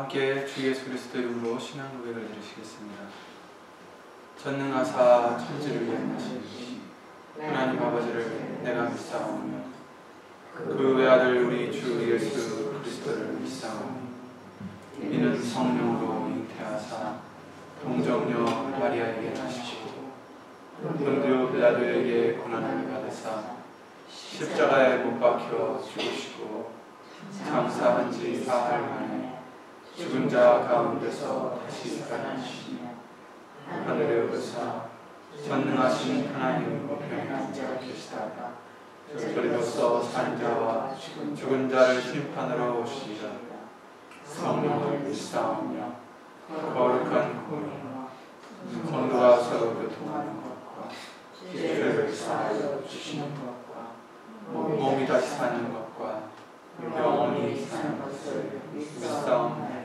함께 주 예수 그리스도 이름으로 신앙 고백을 드리시겠습니다. 전능하사 천지를 위하신 하나님 아버지를 내가 믿사오며 그 외아들 우리 주 예수 그리스도를 믿사오니 이는 성령으로 잉태하사 동정녀 마리아에게 나시고 본디오 빌라도에게 고난을 받으사 십자가에 못 박혀 죽으시고 장사한 지 사흘 만에 죽은 자 가운데서 다시 살아나시며 하늘에 오르사 전능하신 하나님 우편에 앉아 계시다가 저리로서 산 자와 죽은 자를 심판하러 오시리라. 성령을 믿사오며 거룩한 공의와 성도가 서로 교통하는 것과 죄를 사하여 주시는 것과 몸이 다시 사는 것과 영원히 사는 것을 믿사옵나이다.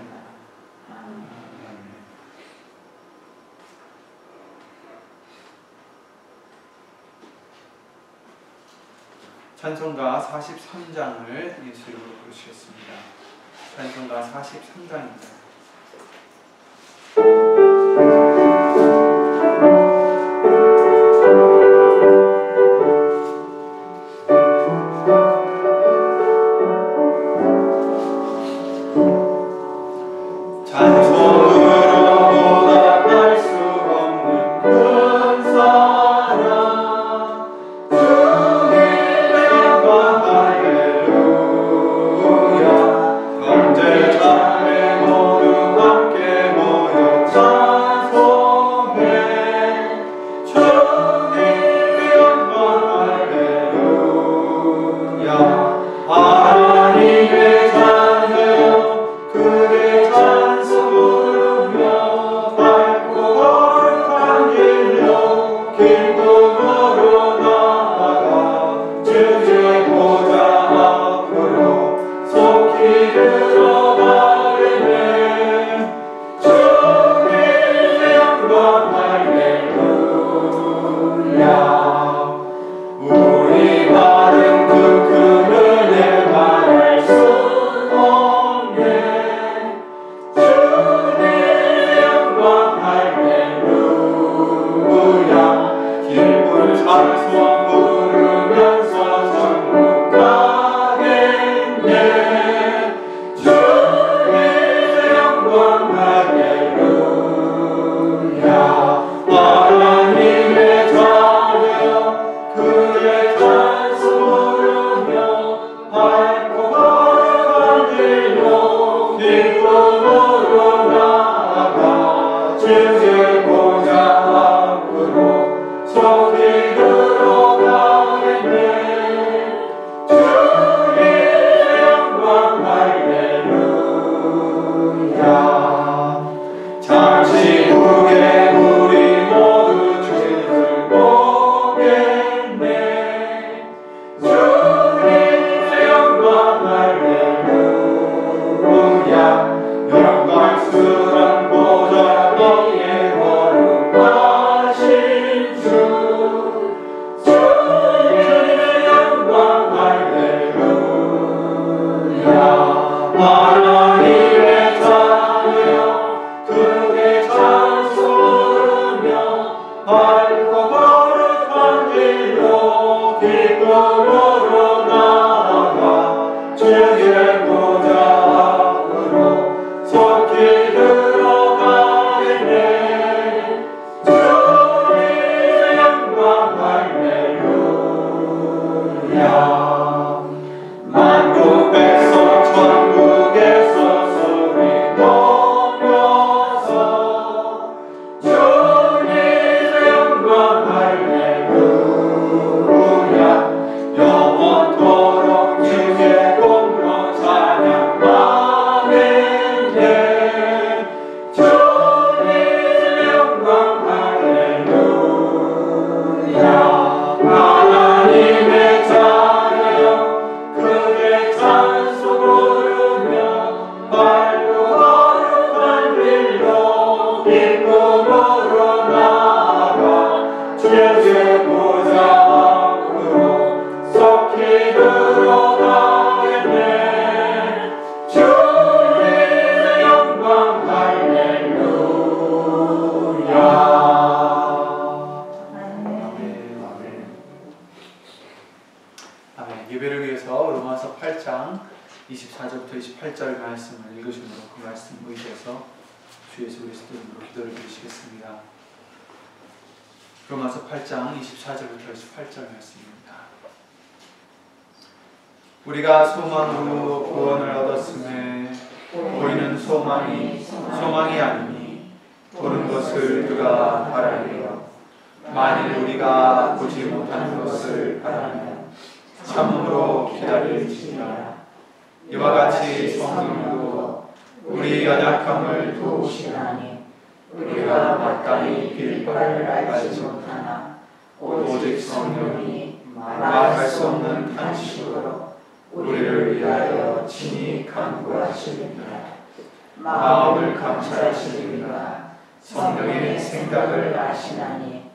찬송가 43장을 예수 이름으로 부르시겠습니다. 찬송가 43장입니다. 영원 아멘. 예배를 위해서 로마서 8장 24절부터 28절 말씀을 읽으시므로 그 말씀 의지해서 주 예수 그리스도 이름으로 기도를 드리시겠습니다. 로마서 8장 24절부터 28절 말씀입니다. 우리가 소망으로 구원을 얻었음에 우리는 소망이 아니니 보는 것을 누가 바라리요. 만일 우리가 보지 못하는 것을 바라면 참으로 기다릴지니라. 이와 같이 성령도 우리 연약함을 도우시나니 우리가 마땅히 빌바를 알지 못하나 오직 성령이 말할 수 없는 탄식으로 우리를 위하여 친히 간구하시느니라. 마음을 감찰하시느니라. 성령의 생각을 아시나니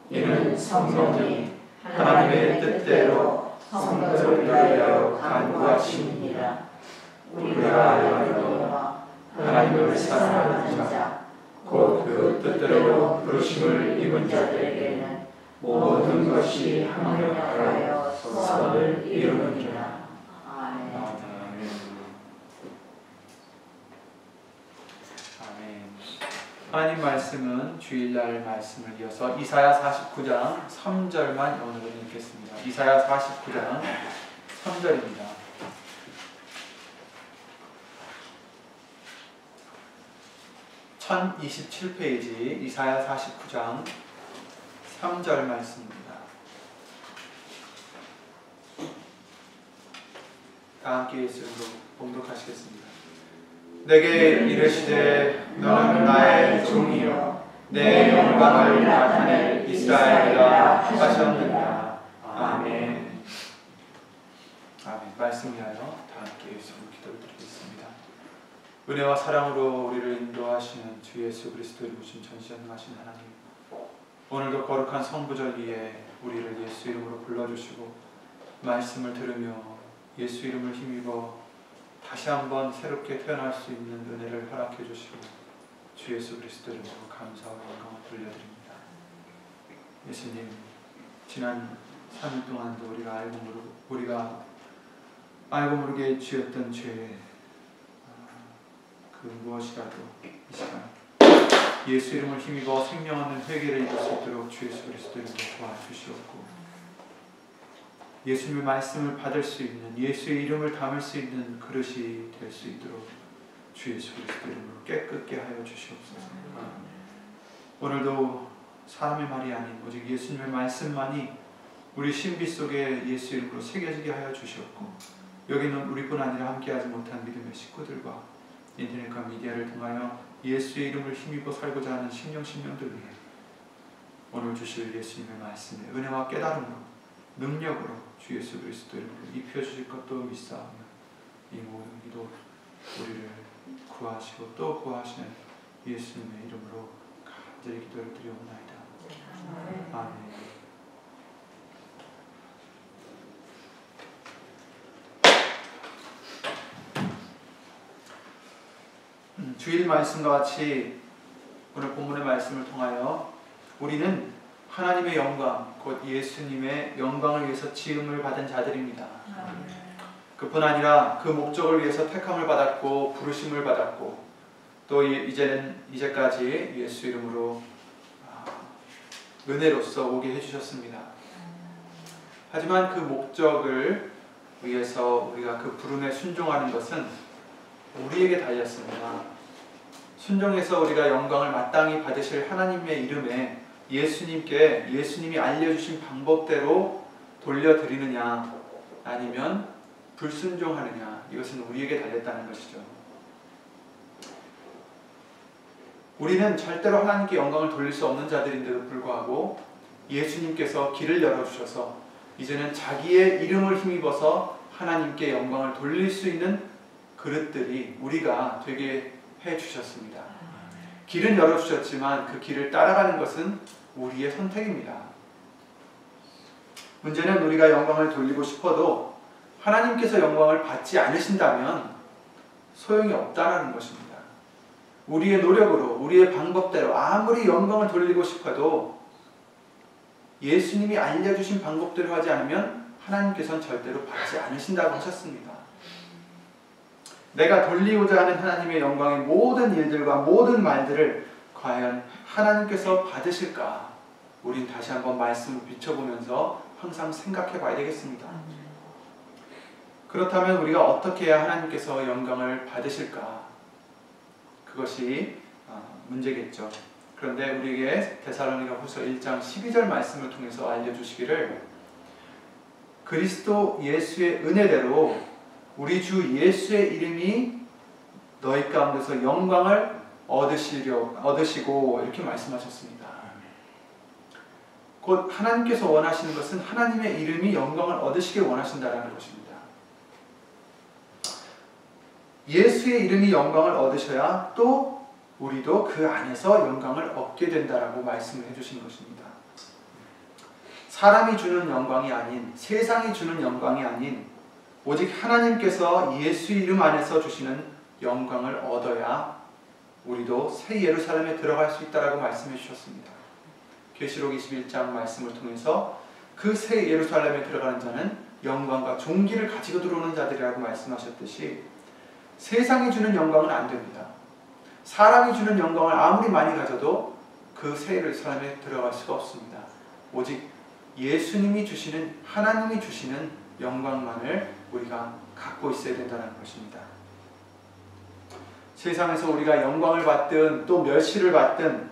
이는 성령이 하나님의 뜻대로 성도를 위하여 간구하시느니라. 우리가 알거니와 하나님을 사랑하는 자 곧 그 뜻대로 부르심을 입은 자들에게는 모든 것이 합력하여 선을 이루느니라. 아멘. 하나님 말씀은 주일날 말씀을 이어서 이사야 49장 3절만 오늘은 읽겠습니다. 이사야 49장 3절입니다. 1027페이지 이사야 49장 3절 말씀입니다. 다 함께 예수로 봉독하시겠습니다. 내게 이르시되 너는 나의 종이요 내 영광을 나타낼 이스라엘이라 하셨느니라. 아멘. 아멘. 말씀 위하여 다 함께 예수로 기도를 드리겠습니다. 은혜와 사랑으로 우리를 인도하시는 주 예수 그리스도 이루신 전지전능하신 하나님, 오늘도 거룩한 성부절 위에 우리를 예수 이름으로 불러주시고 말씀을 들으며 예수 이름을 힘입어 다시 한번 새롭게 태어날 수 있는 은혜를 허락해 주시고 주 예수 그리스도 이름으로 감사와 영광을 돌려드립니다. 예수님, 지난 3일 동안도 우리가 알고 모르게 지었던 죄 그 무엇이라도 이 시간 예수 이름을 힘입어 생명 없는 회개를 이룰 수 있도록 주 예수 그리스도 이름으로 도와주시옵고, 예수님의 말씀을 받을 수 있는, 예수의 이름을 담을 수 있는 그릇이 될 수 있도록 주 예수 그리스도 이름으로 깨끗게 하여 주시옵소서. 오늘도 사람의 말이 아닌 오직 예수님의 말씀만이 우리 신비 속에 예수 이름으로 새겨지게 하여 주시옵고, 여기는 우리뿐 아니라 함께하지 못한 믿음의 식구들과 인터넷과 미디어를 통하여 예수의 이름을 힘입어 살고자 하는 신령들 위해 오늘 주실 예수님의 말씀에 은혜와 깨달음으로 능력으로 주 예수 그리스도 이름으로 입혀주실 것도 믿사오며 이 모든 기도 우리를 구하시고 또 구하시는 예수님의 이름으로 간절히 기도를 드리옵나이다. 아멘. 주일 말씀과 같이 오늘 본문의 말씀을 통하여 우리는 하나님의 영광, 곧 예수님의 영광을 위해서 지음을 받은 자들입니다. 그뿐 아니라 그 목적을 위해서 택함을 받았고 부르심을 받았고 또 이제까지 예수 이름으로 은혜로서 오게 해주셨습니다. 하지만 그 목적을 위해서 우리가 그 부름에 순종하는 것은 우리에게 달렸습니다. 순종해서 우리가 영광을 마땅히 받으실 하나님의 이름에 예수님이 알려주신 방법대로 돌려드리느냐 아니면 불순종하느냐, 이것은 우리에게 달렸다는 것이죠. 우리는 절대로 하나님께 영광을 돌릴 수 없는 자들인데도 불구하고 예수님께서 길을 열어주셔서 이제는 자기의 이름을 힘입어서 하나님께 영광을 돌릴 수 있는 그릇들이 우리가 되게 해주셨습니다. 길은 열어주셨지만 그 길을 따라가는 것은 우리의 선택입니다. 문제는 우리가 영광을 돌리고 싶어도 하나님께서 영광을 받지 않으신다면 소용이 없다라는 것입니다. 우리의 노력으로, 우리의 방법대로 아무리 영광을 돌리고 싶어도 예수님이 알려주신 방법대로 하지 않으면 하나님께서는 절대로 받지 않으신다고 하셨습니다. 내가 돌리고자 하는 하나님의 영광의 모든 일들과 모든 말들을 과연 하나님께서 받으실까? 우린 다시 한번 말씀을 비춰보면서 항상 생각해 봐야 되겠습니다. 그렇다면 우리가 어떻게 해야 하나님께서 영광을 받으실까? 그것이 문제겠죠. 그런데 우리에게 데살로니가후서 1장 12절 말씀을 통해서 알려주시기를 그리스도 예수의 은혜대로 우리 주 예수의 이름이 너희 가운데서 영광을 얻으시고 이렇게 말씀하셨습니다. 곧 하나님께서 원하시는 것은 하나님의 이름이 영광을 얻으시길 원하신다는 것입니다. 예수의 이름이 영광을 얻으셔야 또 우리도 그 안에서 영광을 얻게 된다라고 말씀을 해주신 것입니다. 사람이 주는 영광이 아닌, 세상이 주는 영광이 아닌 오직 하나님께서 예수 이름 안에서 주시는 영광을 얻어야 우리도 새 예루살렘에 들어갈 수 있다라고 말씀해 주셨습니다. 계시록 21장 말씀을 통해서 그 새 예루살렘에 들어가는 자는 영광과 존귀를 가지고 들어오는 자들이라고 말씀하셨듯이 세상이 주는 영광은 안 됩니다. 사람이 주는 영광을 아무리 많이 가져도 그 새 예루살렘에 들어갈 수가 없습니다. 오직 예수님이 주시는, 하나님이 주시는 영광만을 우리가 갖고 있어야 된다는 것입니다. 세상에서 우리가 영광을 받든 또 멸시를 받든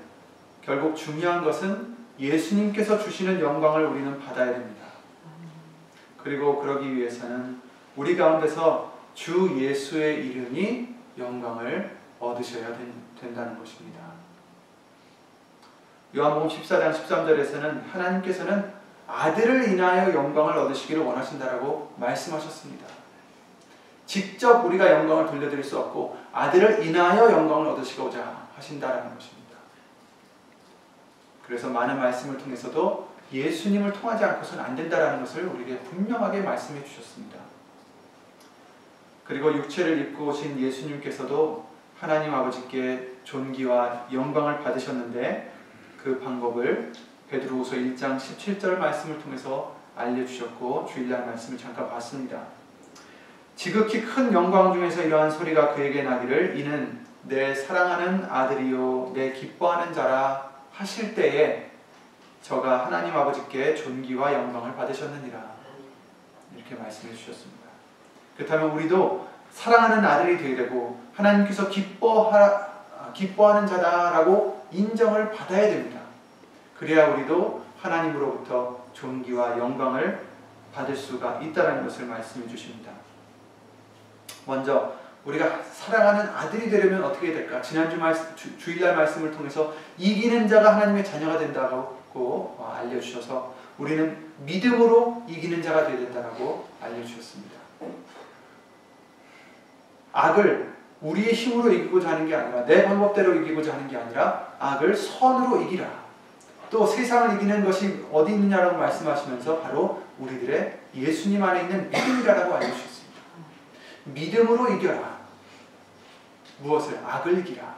결국 중요한 것은 예수님께서 주시는 영광을 우리는 받아야 됩니다. 그리고 그러기 위해서는 우리 가운데서 주 예수의 이름이 영광을 얻으셔야 된다는 것입니다. 요한복음 14장 13절에서는 하나님께서는 아들을 인하여 영광을 얻으시기를 원하신다라고 말씀하셨습니다. 직접 우리가 영광을 돌려드릴 수 없고 아들을 인하여 영광을 얻으시고자 하신다라는 것입니다. 그래서 많은 말씀을 통해서도 예수님을 통하지 않고서는 안 된다라는 것을 우리에게 분명하게 말씀해 주셨습니다. 그리고 육체를 입고 오신 예수님께서도 하나님 아버지께 존귀와 영광을 받으셨는데 그 방법을 베드로후서 1장 17절 말씀을 통해서 알려주셨고 주일날 말씀을 잠깐 봤습니다. 지극히 큰 영광 중에서 이러한 소리가 그에게 나기를 이는 내 사랑하는 아들이요 내 기뻐하는 자라 하실 때에 저가 하나님 아버지께 존귀와 영광을 받으셨느니라 이렇게 말씀해 주셨습니다. 그렇다면 우리도 사랑하는 아들이 되어야 되고 하나님께서 기뻐하는 자다라고 인정을 받아야 됩니다. 그래야 우리도 하나님으로부터 존귀와 영광을 받을 수가 있다는 것을 말씀해 주십니다. 먼저 우리가 사랑하는 아들이 되려면 어떻게 될까? 지난주 주일날 말씀을 통해서 이기는 자가 하나님의 자녀가 된다고 알려주셔서 우리는 믿음으로 이기는 자가 되어야 된다고 알려주셨습니다. 악을 우리의 힘으로 이기고자 하는 게 아니라 내 방법대로 이기고자 하는 게 아니라 악을 선으로 이기라. 또 세상을 이기는 것이 어디 있느냐라고 말씀하시면서 바로 우리들의 예수님 안에 있는 믿음이라고 알려주셨습니다. 믿음으로 이겨라. 무엇을? 악을 이기라.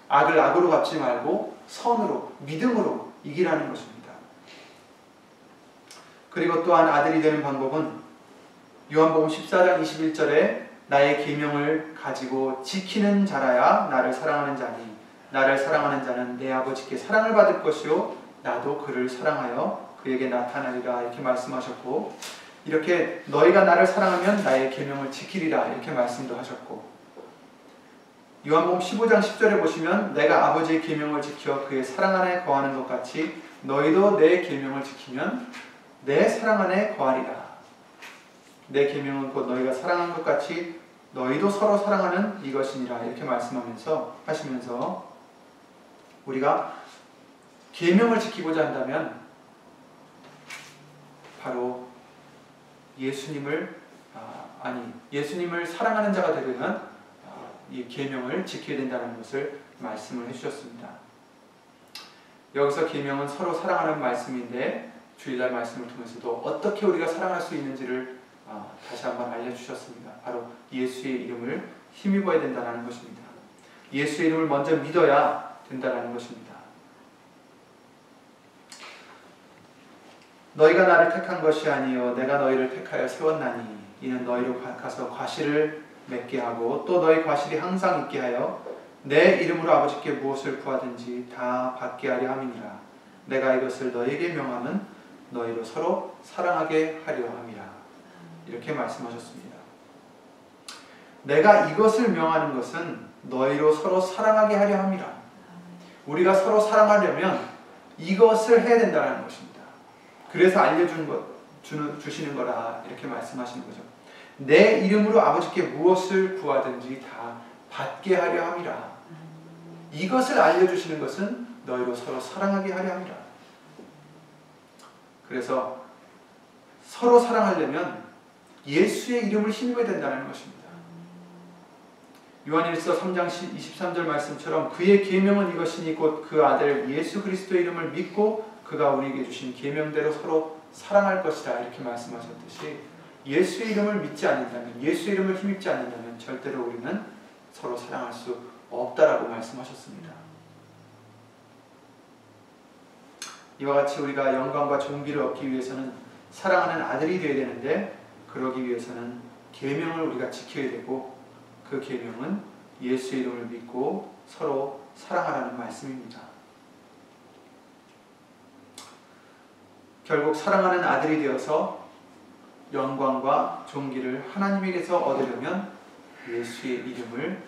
악을 악으로 갚지 말고 선으로, 믿음으로 이기라는 것입니다. 그리고 또한 아들이 되는 방법은 요한복음 14장 21절에 나의 계명을 가지고 지키는 자라야 나를 사랑하는 자니 나를 사랑하는 자는 내 아버지께 사랑을 받을 것이요 나도 그를 사랑하여 그에게 나타나리라 이렇게 말씀하셨고 이렇게 너희가 나를 사랑하면 나의 계명을 지키리라 이렇게 말씀도 하셨고 요한복음 15장 10절에 보시면 내가 아버지의 계명을 지켜 그의 사랑 안에 거하는 것 같이 너희도 내 계명을 지키면 내 사랑 안에 거하리라. 내 계명은 곧 너희가 사랑한 것 같이 너희도 서로 사랑하는 이것이니라 이렇게 하시면서 우리가 계명을 지키고자 한다면 바로 예수님을 사랑하는 자가 되려면 이 계명을 지켜야 된다는 것을 말씀을 해주셨습니다. 여기서 계명은 서로 사랑하는 말씀인데 주일날 말씀을 통해서도 어떻게 우리가 사랑할 수 있는지를 다시 한번 알려주셨습니다. 바로 예수의 이름을 힘입어야 된다는 것입니다. 예수의 이름을 먼저 믿어야 된다는 것입니다. 너희가 나를 택한 것이 아니요 내가 너희를 택하여 세웠나니 이는 너희로 가서 과실을 맺게 하고 또 너희 과실이 항상 있게 하여 내 이름으로 아버지께 무엇을 구하든지 다 받게 하려 함이니라. 내가 이것을 너희에게 명함은 너희로 서로 사랑하게 하려 함이라. 이렇게 말씀하셨습니다. 내가 이것을 명하는 것은 너희로 서로 사랑하게 하려 함이라. 우리가 서로 사랑하려면 이것을 해야 된다는 것입니다. 그래서 주시는 거라 이렇게 말씀하시는 거죠. 내 이름으로 아버지께 무엇을 구하든지 다 받게 하려 함이라. 이것을 알려주시는 것은 너희로 서로 사랑하게 하려 함이라. 그래서 서로 사랑하려면 예수의 이름을 힘입어야 된다는 것입니다. 요한일서 3장 23절 말씀처럼 그의 계명은 이것이니 곧 그 아들 예수 그리스도의 이름을 믿고 그가 우리에게 주신 계명대로 서로 사랑할 것이다. 이렇게 말씀하셨듯이 예수의 이름을 믿지 않는다면, 예수의 이름을 힘입지 않는다면 절대로 우리는 서로 사랑할 수 없다라고 말씀하셨습니다. 이와 같이 우리가 영광과 존귀를 얻기 위해서는 사랑하는 아들이 되어야 되는데 그러기 위해서는 계명을 우리가 지켜야 되고 그 계명은 예수의 이름을 믿고 서로 사랑하라는 말씀입니다. 결국 사랑하는 아들이 되어서 영광과 존귀를 하나님에게서 얻으려면 예수의 이름을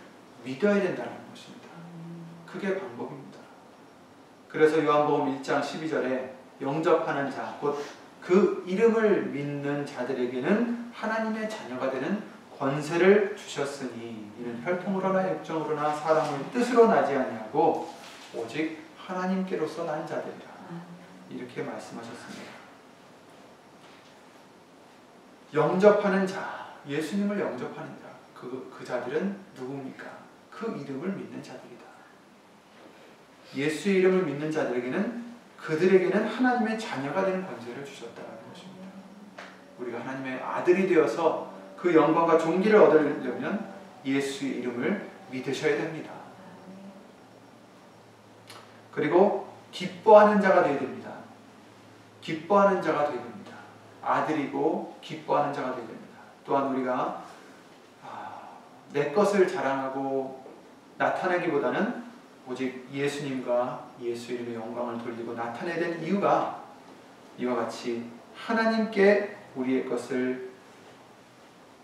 믿어야 된다는 것입니다. 그게 방법입니다. 그래서 요한복음 1장 12절에 영접하는 자, 곧 그 이름을 믿는 자들에게는 하나님의 자녀가 되는 권세를 주셨으니 이는 혈통으로나 육정으로나 사람의 뜻으로 나지 아니하고 오직 하나님께로서 난 자들이라. 이렇게 말씀하셨습니다. 영접하는 자, 예수님을 영접하는 자, 그 자들은 누굽니까? 그 이름을 믿는 자들이다. 예수의 이름을 믿는 자들에게는 그들에게는 하나님의 자녀가 되는 권세를 주셨다는 것입니다. 우리가 하나님의 아들이 되어서 그 영광과 존귀를 얻으려면 예수의 이름을 믿으셔야 됩니다. 그리고 기뻐하는 자가 되어야 됩니다. 기뻐하는 자가 되어야 됩니다. 아들이고 기뻐하는 자가 되어야 됩니다. 또한 우리가 내 것을 자랑하고 나타내기보다는 오직 예수님과 예수 이름의 영광을 돌리고 나타내야 되는 이유가 이와 같이 하나님께 우리의 것을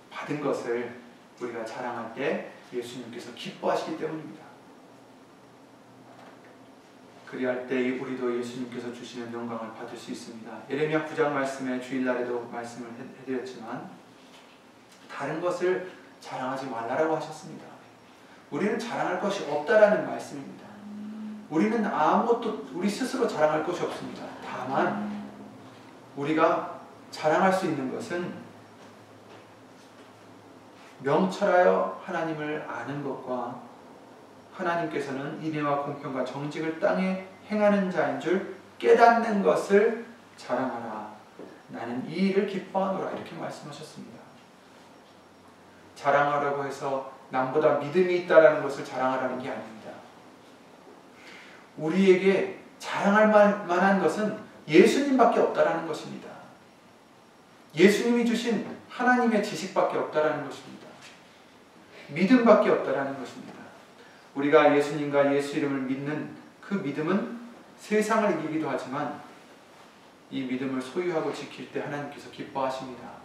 받은 것을 우리가 자랑할 때 예수님께서 기뻐하시기 때문입니다. 그리할 때 우리도 예수님께서 주시는 영광을 받을 수 있습니다. 예레미야 9장 말씀에 주일날에도 말씀을 해드렸지만 다른 것을 자랑하지 말라라고 하셨습니다. 우리는 자랑할 것이 없다라는 말씀입니다. 우리는 아무것도 우리 스스로 자랑할 것이 없습니다. 다만 우리가 자랑할 수 있는 것은 명철하여 하나님을 아는 것과 하나님께서는 인애와 공평과 정직을 땅에 행하는 자인 줄 깨닫는 것을 자랑하라. 나는 이 일을 기뻐하노라. 이렇게 말씀하셨습니다. 자랑하라고 해서 남보다 믿음이 있다는 것을 자랑하라는 게 아닙니다. 우리에게 자랑할 만한 것은 예수님밖에 없다라는 것입니다. 예수님이 주신 하나님의 지식밖에 없다라는 것입니다. 믿음밖에 없다라는 것입니다. 우리가 예수님과 예수 이름을 믿는 그 믿음은 세상을 이기기도 하지만 이 믿음을 소유하고 지킬 때 하나님께서 기뻐하십니다.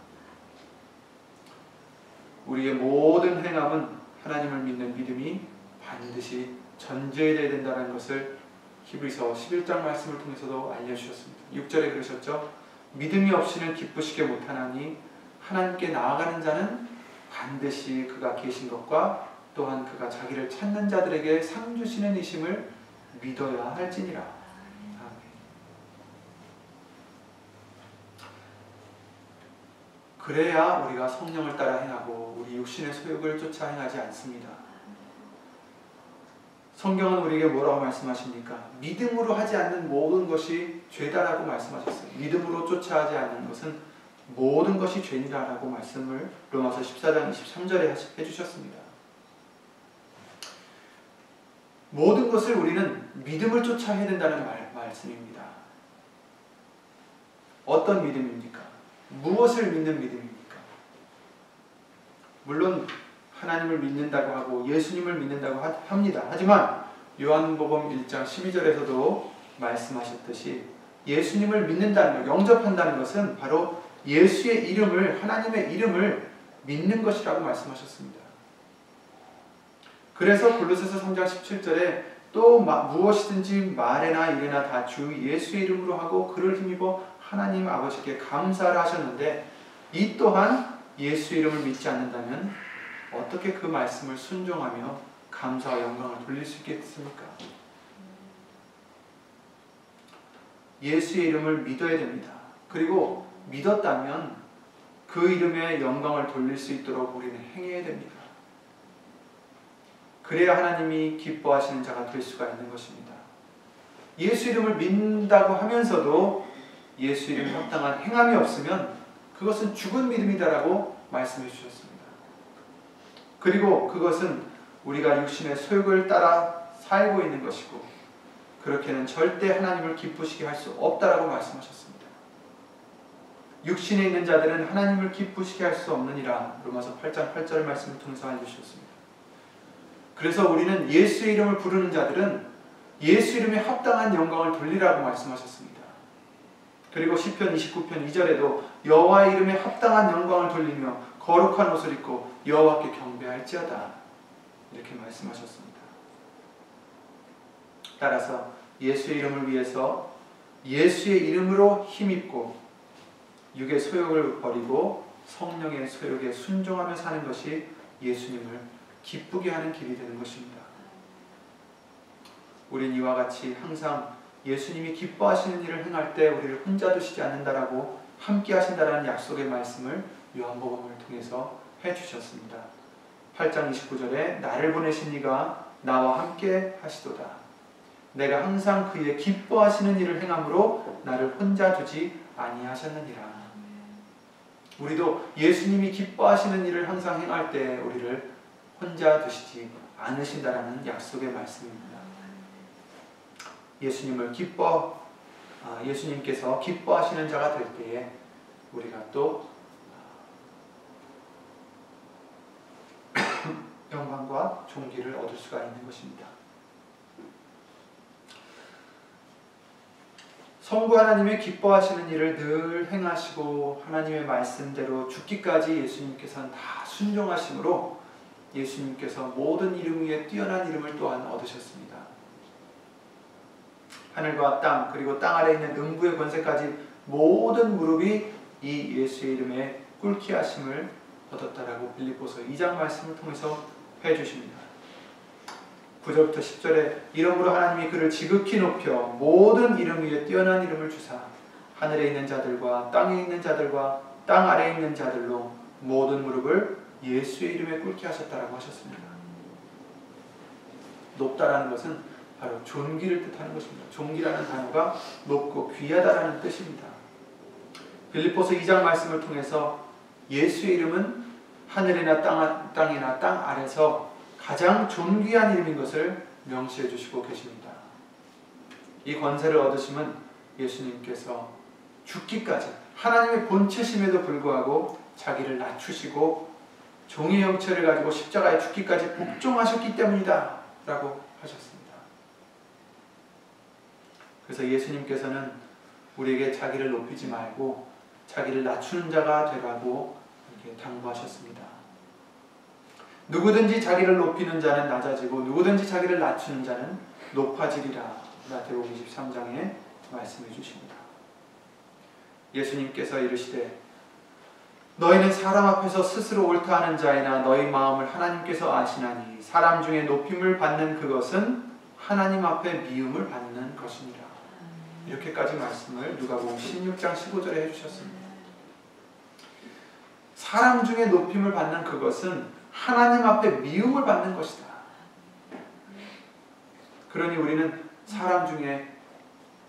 우리의 모든 행함은 하나님을 믿는 믿음이 반드시 전제되어야 된다는 것을 히브리서 11장 말씀을 통해서도 알려주셨습니다. 6절에 그러셨죠. 믿음이 없이는 기쁘시게 못하나니 하나님께 나아가는 자는 반드시 그가 계신 것과 또한 그가 자기를 찾는 자들에게 상 주시는 이심을 믿어야 할지니라. 아멘. 그래야 우리가 성령을 따라 행하고 우리 육신의 소욕을 쫓아 행하지 않습니다. 성경은 우리에게 뭐라고 말씀하십니까? 믿음으로 하지 않는 모든 것이 죄다라고 말씀하셨어요. 믿음으로 쫓아하지 않는 것은 모든 것이 죄니라라고 말씀을 로마서 14장 23절에 해주셨습니다. 모든 것을 우리는 믿음을 쫓아 해야 된다는 말씀입니다. 어떤 믿음입니까? 무엇을 믿는 믿음입니까? 물론 하나님을 믿는다고 하고 예수님을 믿는다고 합니다. 하지만 요한복음 1장 12절에서도 말씀하셨듯이 예수님을 믿는다는 것, 영접한다는 것은 바로 예수의 이름을, 하나님의 이름을 믿는 것이라고 말씀하셨습니다. 그래서 골로새서 3장 17절에 또 무엇이든지 말에나 일에나 다 주 예수의 이름으로 하고 그를 힘입어 하나님 아버지께 감사를 하셨는데, 이 또한 예수의 이름을 믿지 않는다면 어떻게 그 말씀을 순종하며 감사와 영광을 돌릴 수 있겠습니까? 예수의 이름을 믿어야 됩니다. 그리고 믿었다면 그 이름의 영광을 돌릴 수 있도록 우리는 행해야 됩니다. 그래야 하나님이 기뻐하시는 자가 될 수가 있는 것입니다. 예수 이름을 믿는다고 하면서도 예수 이름에 합당한 행함이 없으면 그것은 죽은 믿음이다라고 말씀해 주셨습니다. 그리고 그것은 우리가 육신의 소욕을 따라 살고 있는 것이고, 그렇게는 절대 하나님을 기쁘시게 할 수 없다라고 말씀하셨습니다. 육신에 있는 자들은 하나님을 기쁘시게 할 수 없느니라, 로마서 8장 8절 말씀을 통해서 알려주셨습니다. 그래서 우리는 예수의 이름을 부르는 자들은 예수 이름에 합당한 영광을 돌리라고 말씀하셨습니다. 그리고 시편 29편 2절에도 여호와의 이름에 합당한 영광을 돌리며 거룩한 옷을 입고 여호와께 경배할지어다, 이렇게 말씀하셨습니다. 따라서 예수의 이름을 위해서 예수의 이름으로 힘입고 육의 소욕을 버리고 성령의 소욕에 순종하며 사는 것이 예수님을 기쁘게 하는 길이 되는 것입니다. 우린 이와 같이 항상 예수님이 기뻐하시는 일을 행할 때 우리를 혼자 두시지 않는다라고, 함께 하신다라는 약속의 말씀을 요한복음을 통해서 해주셨습니다. 8장 29절에 나를 보내신 이가 나와 함께 하시도다. 내가 항상 그의 기뻐하시는 일을 행함으로 나를 혼자 두지 아니하셨느니라. 우리도 예수님이 기뻐하시는 일을 항상 행할 때 우리를 혼자 두시지 않으신다라는 약속의 말씀입니다. 예수님께서 기뻐하시는 자가 될 때에 우리가 또 영광과 존귀를 얻을 수가 있는 것입니다. 성부 하나님의 기뻐하시는 일을 늘 행하시고 하나님의 말씀대로 죽기까지 예수님께서는 다 순종하심으로 예수님께서 모든 이름 위에 뛰어난 이름을 또한 얻으셨습니다. 하늘과 땅, 그리고 땅 아래에 있는 음부의 권세까지 모든 무릎이 이 예수의 이름에 꿇게 하심을 얻었다라고 빌립보서 2장 말씀을 통해서 해주십니다. 9절부터 10절에 이러므로 하나님이 그를 지극히 높여 모든 이름 위에 뛰어난 이름을 주사 하늘에 있는 자들과 땅에 있는 자들과 땅 아래에 있는 자들로 모든 무릎을 예수의 이름에 꿇게 하셨다라고 하셨습니다. 높다라는 것은 바로 존귀를 뜻하는 것입니다. 존귀라는 단어가 높고 귀하다라는 뜻입니다. 빌립보서 2장 말씀을 통해서 예수의 이름은 하늘이나 땅이나 땅 아래서 가장 존귀한 이름인 것을 명시해 주시고 계십니다. 이 권세를 얻으심은 예수님께서 죽기까지 하나님의 본체심에도 불구하고 자기를 낮추시고 종의 형체를 가지고 십자가에 죽기까지 복종하셨기 때문이다 라고 하셨습니다. 그래서 예수님께서는 우리에게 자기를 높이지 말고 자기를 낮추는 자가 되라고 이렇게 당부하셨습니다. 누구든지 자기를 높이는 자는 낮아지고 누구든지 자기를 낮추는 자는 높아지리라. 마태복음 23장에 말씀해 주십니다. 예수님께서 이르시되 너희는 사람 앞에서 스스로 옳다 하는 자이나 너희 마음을 하나님께서 아시나니 사람 중에 높임을 받는 그것은 하나님 앞에 미움을 받는 것이니라. 이렇게까지 말씀을 누가복음 16장 15절에 해주셨습니다. 사람 중에 높임을 받는 그것은 하나님 앞에 미움을 받는 것이다. 그러니 우리는 사람 중에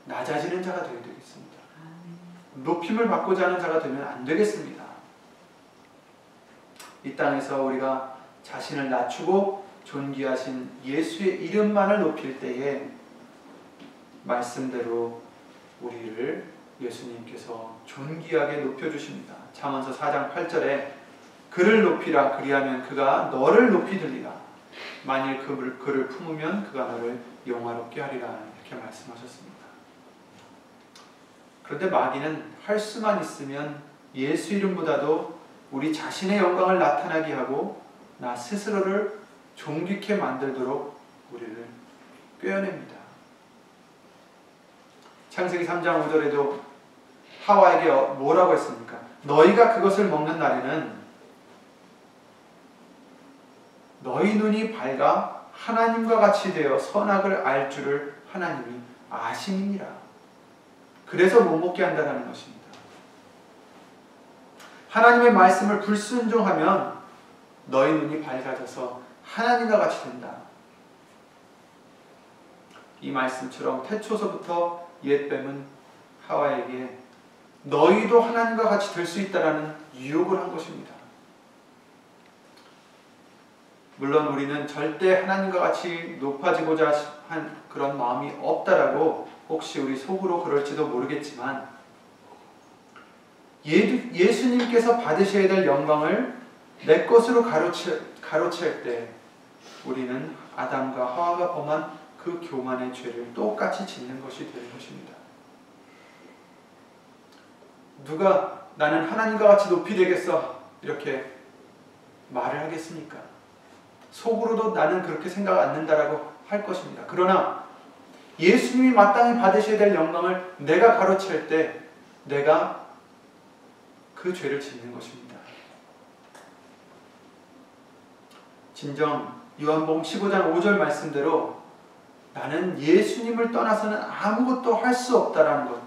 낮아지는 자가 되어야 되겠습니다. 높임을 받고자 하는 자가 되면 안 되겠습니다. 이 땅에서 우리가 자신을 낮추고 존귀하신 예수의 이름만을 높일 때에 말씀대로 우리를 예수님께서 존귀하게 높여주십니다. 잠언서 4장 8절에 그를 높이라 그리하면 그가 너를 높이 들리라. 만일 그를 품으면 그가 너를 영화롭게 하리라. 이렇게 말씀하셨습니다. 그런데 마귀는 할 수만 있으면 예수 이름보다도 우리 자신의 영광을 나타나게 하고 나 스스로를 존귀케 만들도록 우리를 꿰어냅니다. 창세기 3장 5절에도 하와에게 뭐라고 했습니까? 너희가 그것을 먹는 날에는 너희 눈이 밝아 하나님과 같이 되어 선악을 알 줄을 하나님이 아심이니라. 그래서 못 먹게 한다는 것입니다. 하나님의 말씀을 불순종하면 너희 눈이 밝아져서 하나님과 같이 된다. 이 말씀처럼 태초서부터 옛뱀은 하와에게 너희도 하나님과 같이 될 수 있다라는 유혹을 한 것입니다. 물론 우리는 절대 하나님과 같이 높아지고자 한 그런 마음이 없다라고 혹시 우리 속으로 그럴지도 모르겠지만 예수님께서 받으셔야 될 영광을 내 것으로 가로챌 때 우리는 아담과 하와가 범한 그 교만의 죄를 똑같이 짓는 것이 되는 것입니다. 누가 나는 하나님과 같이 높이 되겠어 이렇게 말을 하겠습니까? 속으로도 나는 그렇게 생각 않는다라고 할 것입니다. 그러나 예수님이 마땅히 받으셔야 될 영광을 내가 가로챌 때 내가 그 죄를 짓는 것입니다. 진정 요한복음 15장 5절 말씀대로 나는 예수님을 떠나서는 아무것도 할 수 없다라는 것,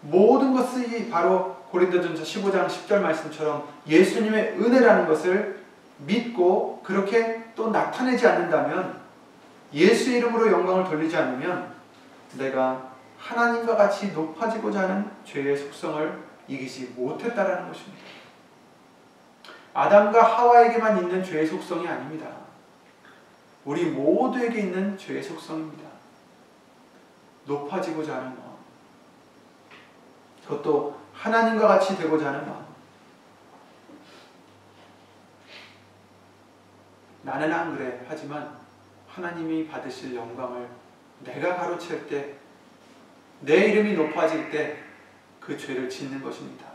모든 것이 바로 고린도전서 15장 10절 말씀처럼 예수님의 은혜라는 것을 믿고 그렇게 또 나타내지 않는다면, 예수 이름으로 영광을 돌리지 않으면 내가 하나님과 같이 높아지고자 하는 죄의 속성을 이기지 못했다라는 것입니다. 아담과 하와에게만 있는 죄의 속성이 아닙니다. 우리 모두에게 있는 죄의 속성입니다. 높아지고자 하는 마음, 그것도 하나님과 같이 되고자 하는 마음. 나는 안 그래 하지만 하나님이 받으실 영광을 내가 가로챌 때, 내 이름이 높아질 때 그 죄를 짓는 것입니다.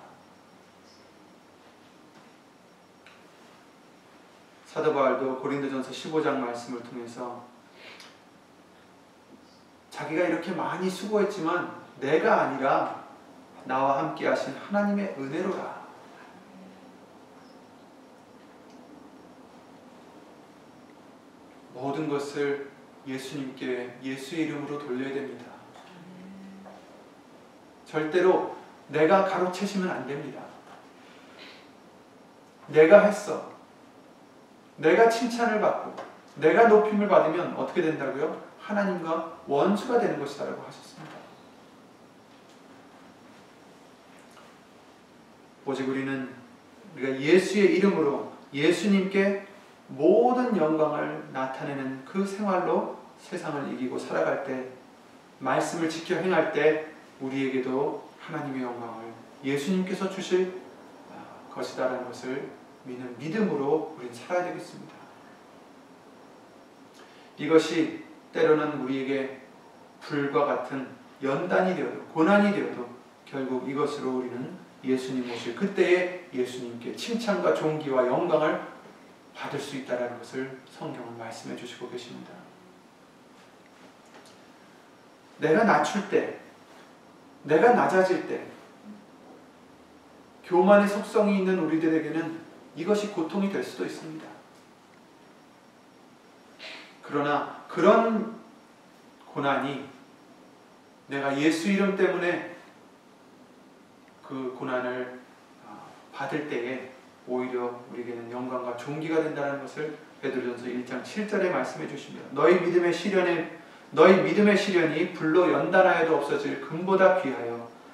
사도 바울도 고린도전서 15장 말씀을 통해서 자기가 이렇게 많이 수고했지만 내가 아니라 나와 함께 하신 하나님의 은혜로라. 모든 것을 예수님께, 예수의 이름으로 돌려야 됩니다. 절대로 내가 가로채시면 안 됩니다. 내가 했어, 내가 칭찬을 받고 내가 높임을 받으면 어떻게 된다고요? 하나님과 원수가 되는 것이다 라고 하셨습니다. 오직 우리가 예수의 이름으로 예수님께 모든 영광을 나타내는 그 생활로 세상을 이기고 살아갈 때, 말씀을 지켜 행할 때 우리에게도 하나님의 영광을 예수님께서 주실 것이다라는 것을 믿는 믿음으로 우리는 살아야 되겠습니다. 이것이 때로는 우리에게 불과 같은 연단이 되어도, 고난이 되어도 결국 이것으로 우리는 예수님 오실 그때에 예수님께 칭찬과 존귀와 영광을 받을 수 있다는 것을 성경은 말씀해 주시고 계십니다. 내가 낮출 때, 내가 낮아질 때 교만의 속성이 있는 우리들에게는 이것이 고통이 될 수도 있습니다. 그러나 그런 고난이 내가 예수 이름 때문에 그 고난을 받을 때에 오히려 우리에게는 영광과 존귀가 된다는 것을 베드로전서 1장 7절에 말씀해 주십니다. 너희 믿음의 시련이 불로 연단하여도 없어질 금보다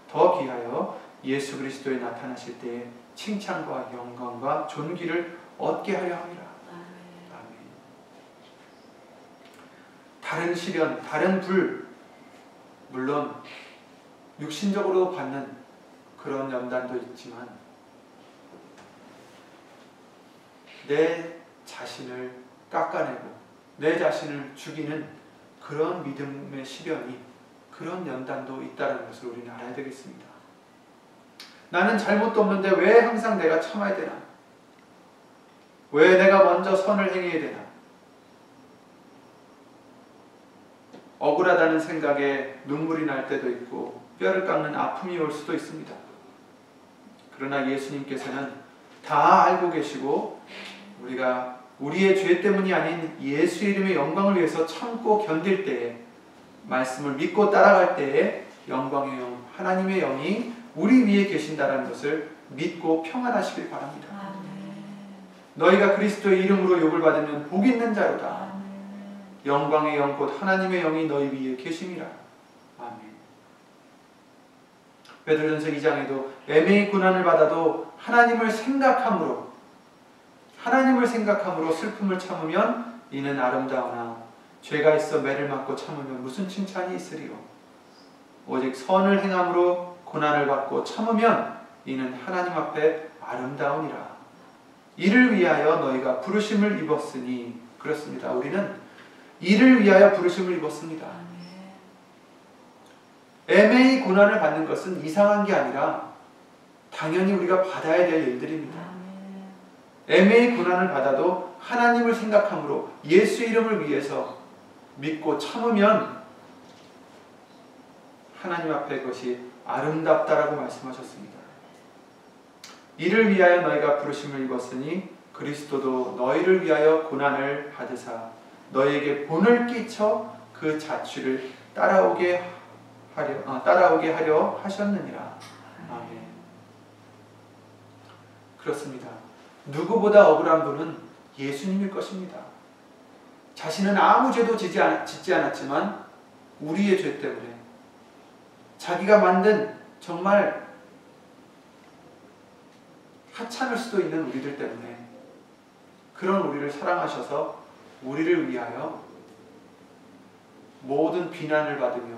더 귀하여 예수 그리스도에 나타나실 때에 칭찬과 영광과 존귀를 얻게 하려 합니다. 아멘. 다른 시련, 다른 불, 물론 육신적으로 받는 그런 연단도 있지만 내 자신을 깎아내고 내 자신을 죽이는 그런 믿음의 시련이, 그런 연단도 있다는 것을 우리는 알아야 되겠습니다. 나는 잘못도 없는데 왜 항상 내가 참아야 되나? 왜 내가 먼저 선을 행해야 되나? 억울하다는 생각에 눈물이 날 때도 있고 뼈를 깎는 아픔이 올 수도 있습니다. 그러나 예수님께서는 다 알고 계시고 우리가 우리의 죄 때문이 아닌 예수의 이름의 영광을 위해서 참고 견딜 때에, 말씀을 믿고 따라갈 때에 영광의 영, 하나님의 영이 우리 위에 계신다는 것을 믿고 평안하시길 바랍니다. 너희가 그리스도의 이름으로 욕을 받으면 복 있는 자로다. 영광의 영 곧 하나님의 영이 너희 위에 계심이라. 아멘. 베드로전서 2장에도 애매히 고난을 받아도 하나님을 생각함으로 슬픔을 참으면 이는 아름다우나 죄가 있어 매를 맞고 참으면 무슨 칭찬이 있으리요. 오직 선을 행함으로 고난을 받고 참으면 이는 하나님 앞에 아름다우니라. 이를 위하여 너희가 부르심을 입었으니. 그렇습니다. 우리는 이를 위하여 부르심을 입었습니다. 애매히 고난을 받는 것은 이상한 게 아니라 당연히 우리가 받아야 될 일들입니다. 애매히 고난을 받아도 하나님을 생각함으로 예수 이름을 위해서 믿고 참으면 하나님 앞에 그것이 아름답다라고 말씀하셨습니다. 이를 위하여 너희가 부르심을 입었으니 그리스도도 너희를 위하여 고난을 받으사 너희에게 본을 끼쳐 그 자취를 따라오게 하려 하셨느니라. 아멘. 그렇습니다. 누구보다 억울한 분은 예수님일 것입니다. 자신은 아무 죄도 짓지 않았지만 우리의 죄 때문에, 자기가 만든 정말 하찮을 수도 있는 우리들 때문에, 그런 우리를 사랑하셔서 우리를 위하여 모든 비난을 받으며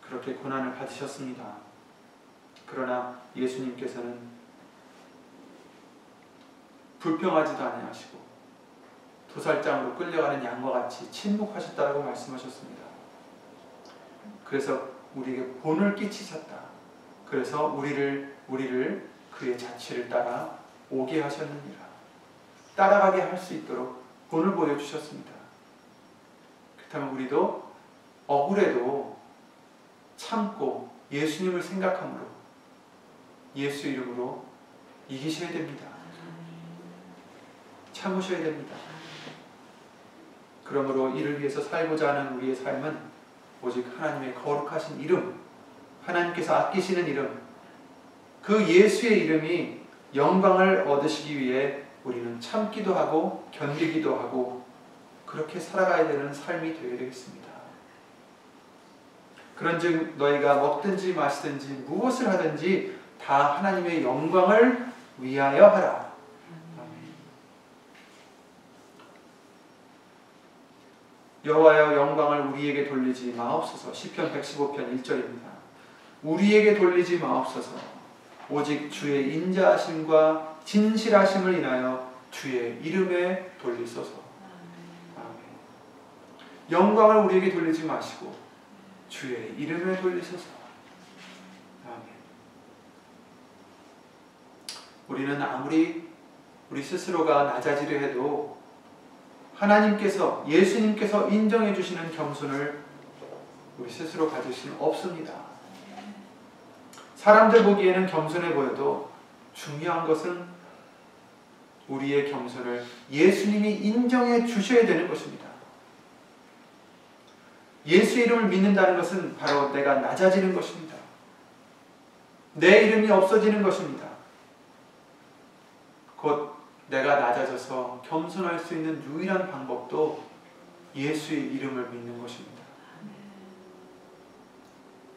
그렇게 고난을 받으셨습니다. 그러나 예수님께서는 불평하지도 아니하시고 도살장으로 끌려가는 양과 같이 침묵하셨다라고 말씀하셨습니다. 그래서 우리에게 본을 끼치셨다. 그래서 우리를 그의 자취를 따라 오게 하셨느니라. 따라가게 할 수 있도록 본을 보여주셨습니다. 그렇다면 우리도 억울해도 참고 예수님을 생각함으로 예수 이름으로 이기셔야 됩니다. 참으셔야 됩니다. 그러므로 이를 위해서 살고자 하는 우리의 삶은 오직 하나님의 거룩하신 이름, 하나님께서 아끼시는 이름, 그 예수의 이름이 영광을 얻으시기 위해 우리는 참기도 하고 견디기도 하고 그렇게 살아가야 되는 삶이 되어야 되겠습니다. 그런즉 너희가 먹든지 마시든지 무엇을 하든지 다 하나님의 영광을 위하여 하라. 여호와여 영광을 우리에게 돌리지 마옵소서. 시편 115편 1절입니다. 우리에게 돌리지 마옵소서. 오직 주의 인자하심과 진실하심을 인하여 주의 이름에 돌리소서. 아멘. 영광을 우리에게 돌리지 마시고 주의 이름에 돌리소서. 아멘. 우리는 아무리 우리 스스로가 낮아지려 해도 하나님께서, 예수님께서 인정해 주시는 겸손을 우리 스스로 가질 수는 없습니다. 사람들 보기에는 겸손해 보여도 중요한 것은 우리의 겸손을 예수님이 인정해 주셔야 되는 것입니다. 예수 이름을 믿는다는 것은 바로 내가 낮아지는 것입니다. 내 이름이 없어지는 것입니다. 곧 내가 낮아져서 겸손할 수 있는 유일한 방법도 예수의 이름을 믿는 것입니다.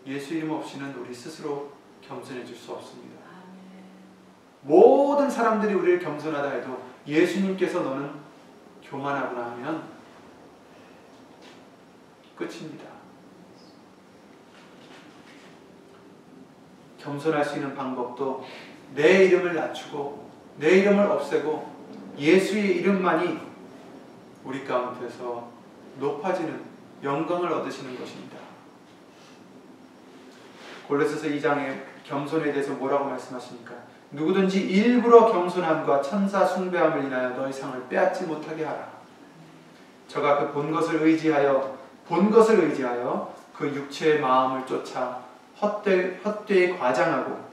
예수 이름 없이는 우리 스스로 겸손해질 수 없습니다. 모든 사람들이 우리를 겸손하다 해도 예수님께서 너는 교만하구나 하면 끝입니다. 겸손할 수 있는 방법도 내 이름을 낮추고 내 이름을 없애고 예수의 이름만이 우리 가운데서 높아지는 영광을 얻으시는 것입니다. 골로새서 2장에 겸손에 대해서 뭐라고 말씀하십니까? 누구든지 일부러 겸손함과 천사 숭배함을 인하여 너희 상을 빼앗지 못하게 하라. 저가 그 본 것을 의지하여 그 육체의 마음을 쫓아 헛되이 과장하고,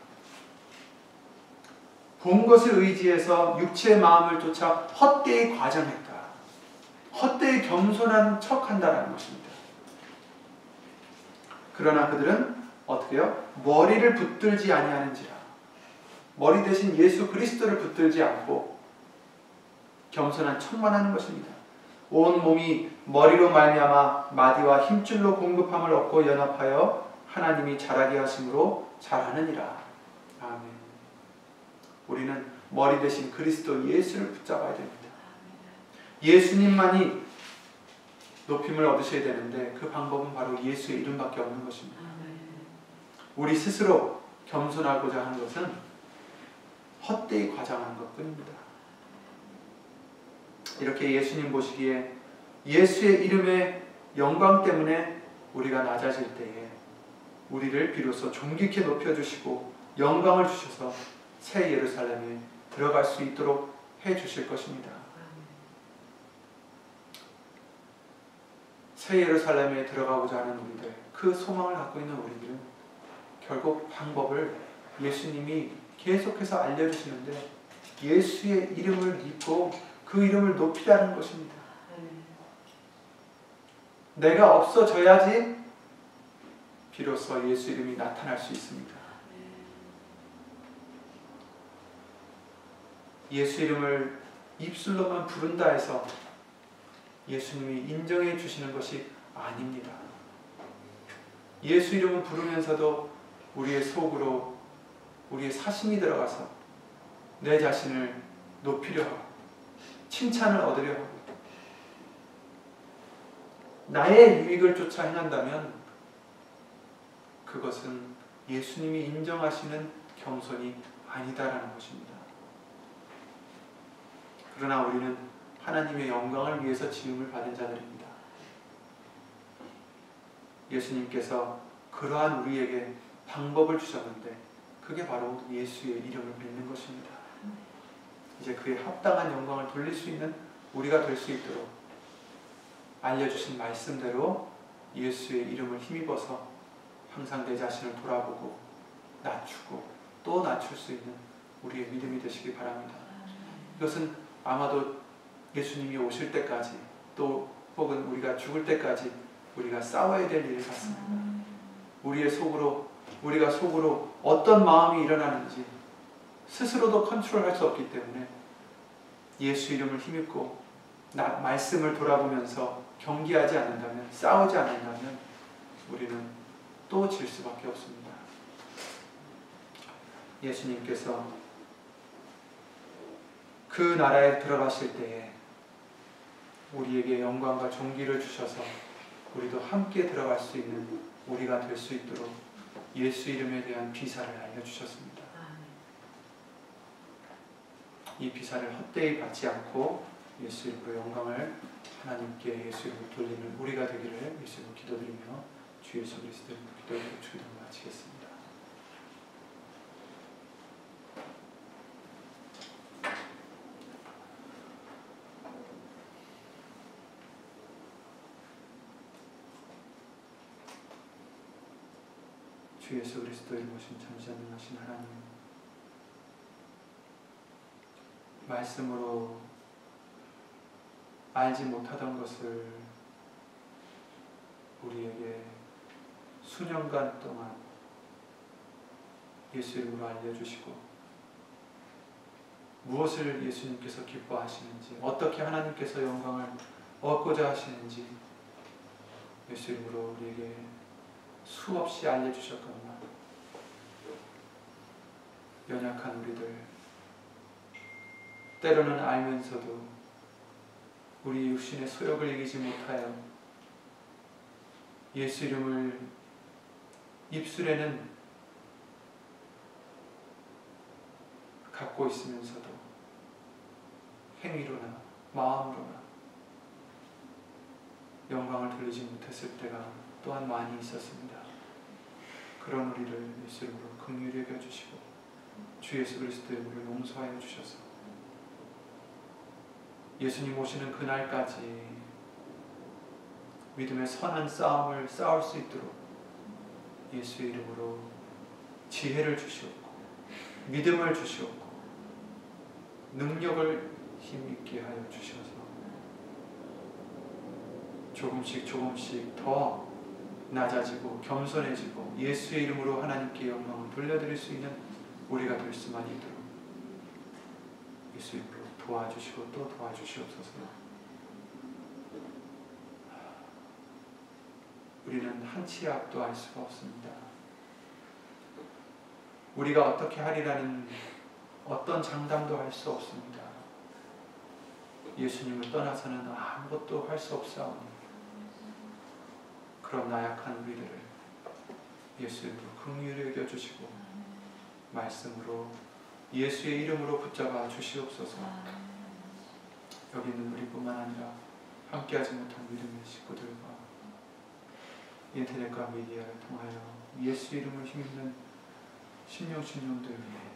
본 것을 의지해서 육체의 마음을 쫓아 헛되이 과장했다. 헛되이 겸손한 척한다라는 것입니다. 그러나 그들은 어떻게요? 머리를 붙들지 아니하는지라. 머리 대신 예수 그리스도를 붙들지 않고 겸손한 척만 하는 것입니다. 온 몸이 머리로 말미암아 마디와 힘줄로 공급함을 얻고 연합하여 하나님이 자라게 하심으로 자라느니라. 아멘. 우리는 머리 대신 그리스도 예수를 붙잡아야 됩니다. 예수님만이 높임을 얻으셔야 되는데 그 방법은 바로 예수의 이름밖에 없는 것입니다. 우리 스스로 겸손하고자 하는 것은 헛되이 과장하는 것뿐입니다. 이렇게 예수님 보시기에 예수의 이름의 영광 때문에 우리가 낮아질 때에 우리를 비로소 존귀케 높여주시고 영광을 주셔서 새 예루살렘에 들어갈 수 있도록 해주실 것입니다. 새 예루살렘에 들어가고자 하는 우리들, 그 소망을 갖고 있는 우리들은 결국 방법을 예수님이 계속해서 알려주시는데 예수의 이름을 믿고 그 이름을 높이라는 것입니다. 내가 없어져야지 비로소 예수 이름이 나타날 수 있습니다. 예수 이름을 입술로만 부른다 해서 예수님이 인정해 주시는 것이 아닙니다. 예수 이름을 부르면서도 우리의 속으로 우리의 사심이 들어가서 내 자신을 높이려 하고 칭찬을 얻으려 하고 나의 유익을 쫓아 행한다면 그것은 예수님이 인정하시는 겸손이 아니다라는 것입니다. 그러나 우리는 하나님의 영광을 위해서 지음을 받은 자들입니다. 예수님께서 그러한 우리에게 방법을 주셨는데 그게 바로 예수의 이름을 믿는 것입니다. 이제 그의 합당한 영광을 돌릴 수 있는 우리가 될 수 있도록 알려주신 말씀대로 예수의 이름을 힘입어서 항상 내 자신을 돌아보고 낮추고 또 낮출 수 있는 우리의 믿음이 되시기 바랍니다. 이것은 아마도 예수님이 오실 때까지 또 혹은 우리가 죽을 때까지 우리가 싸워야 될 일 같습니다. 우리가 속으로 어떤 마음이 일어나는지 스스로도 컨트롤할 수 없기 때문에 예수 이름을 힘입고 말씀을 돌아보면서 경계하지 않는다면, 싸우지 않는다면 우리는 또 질 수밖에 없습니다. 예수님께서 그 나라에 들어가실 때에 우리에게 영광과 존귀를 주셔서 우리도 함께 들어갈 수 있는 우리가 될 수 있도록 예수 이름에 대한 비사를 알려주셨습니다. 이 비사를 헛되이 받지 않고 예수 이름으로 영광을 하나님께 예수 이름으로 돌리는 우리가 되기를 예수 이름으로 기도드리며 주 예수 그리스도 이름으로 기도드리고 주기도를 마치겠습니다. 주 예수 그리스도의 모신 전지전능하신 하나님, 말씀으로 알지 못하던 것을 우리에게 수년간 동안 예수 이름으로 알려주시고 무엇을 예수님께서 기뻐하시는지, 어떻게 하나님께서 영광을 얻고자 하시는지 예수 이름으로 우리에게 수없이 알려주셨거니와 연약한 우리들, 때로는 알면서도 우리 육신의 소욕을 이기지 못하여 예수 이름을 입술에는 갖고 있으면서도 행위로나 마음으로나 영광을 돌리지 못했을 때가 또한 많이 있었습니다. 그런 우리를 예수 이름으로 긍휼히 여겨주시고 주 예수 그리스도 이름으로 용서하여 주셔서 예수님 오시는 그날까지 믿음의 선한 싸움을 싸울 수 있도록 예수의 이름으로 지혜를 주시옵고 믿음을 주시옵고 능력을 힘있게 하여 주셔서 조금씩 더 낮아지고 겸손해지고 예수의 이름으로 하나님께 영광을 돌려드릴 수 있는 우리가 될 수만 있도록 예수 이름으로 도와주시고 또 도와주시옵소서. 우리는 한치의 앞도 알 수가 없습니다. 우리가 어떻게 하리라는 어떤 장담도 할 수 없습니다. 예수님을 떠나서는 아무것도 할 수 없사오니 그런 나약한 우리들을 예수 이름으로 긍휼히 여겨주시고 말씀으로 예수의 이름으로 붙잡아 주시옵소서. 여기 있는 우리뿐만 아니라 함께하지 못한 믿음의 식구들과 인터넷과 미디어를 통하여 예수 이름을 힘입는 심령들 위해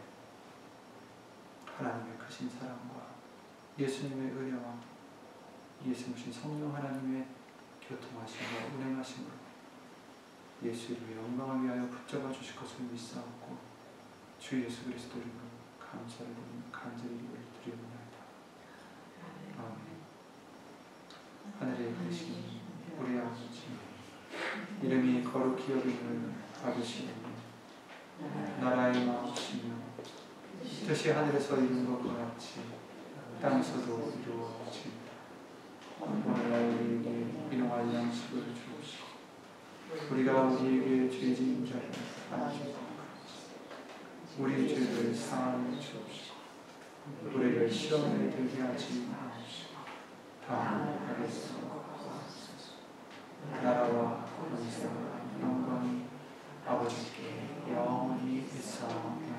하나님의 크신 사랑과 예수님의 은혜와 예수님신 성령 하나님의 교통하심과 운행하심으로 예수 이름의 영광을 위하여 붙잡아 주실 것을 믿사옵고 주 예수 그리스도 이름으로 감사를 드리며 간절히 드리옵나이다. 아멘. 하늘에 계신 우리 아버지 이름이 거룩히 여김을 받으시오니 나라의 마음이시며 뜻이 하늘에서 이룬 것과 같이 땅에서도 이루어집니다. 오늘날 우리에게 일용할 양식을 주옵시고 우리가 우리에게 죄진 자를 사하시고 우리 죄를 사하여 주옵시고 우리를 시험에 들게 하지 마옵시고 다만 하겠소. 나라와 권세와 영광이 아버지께 영원히 있사옵나이다.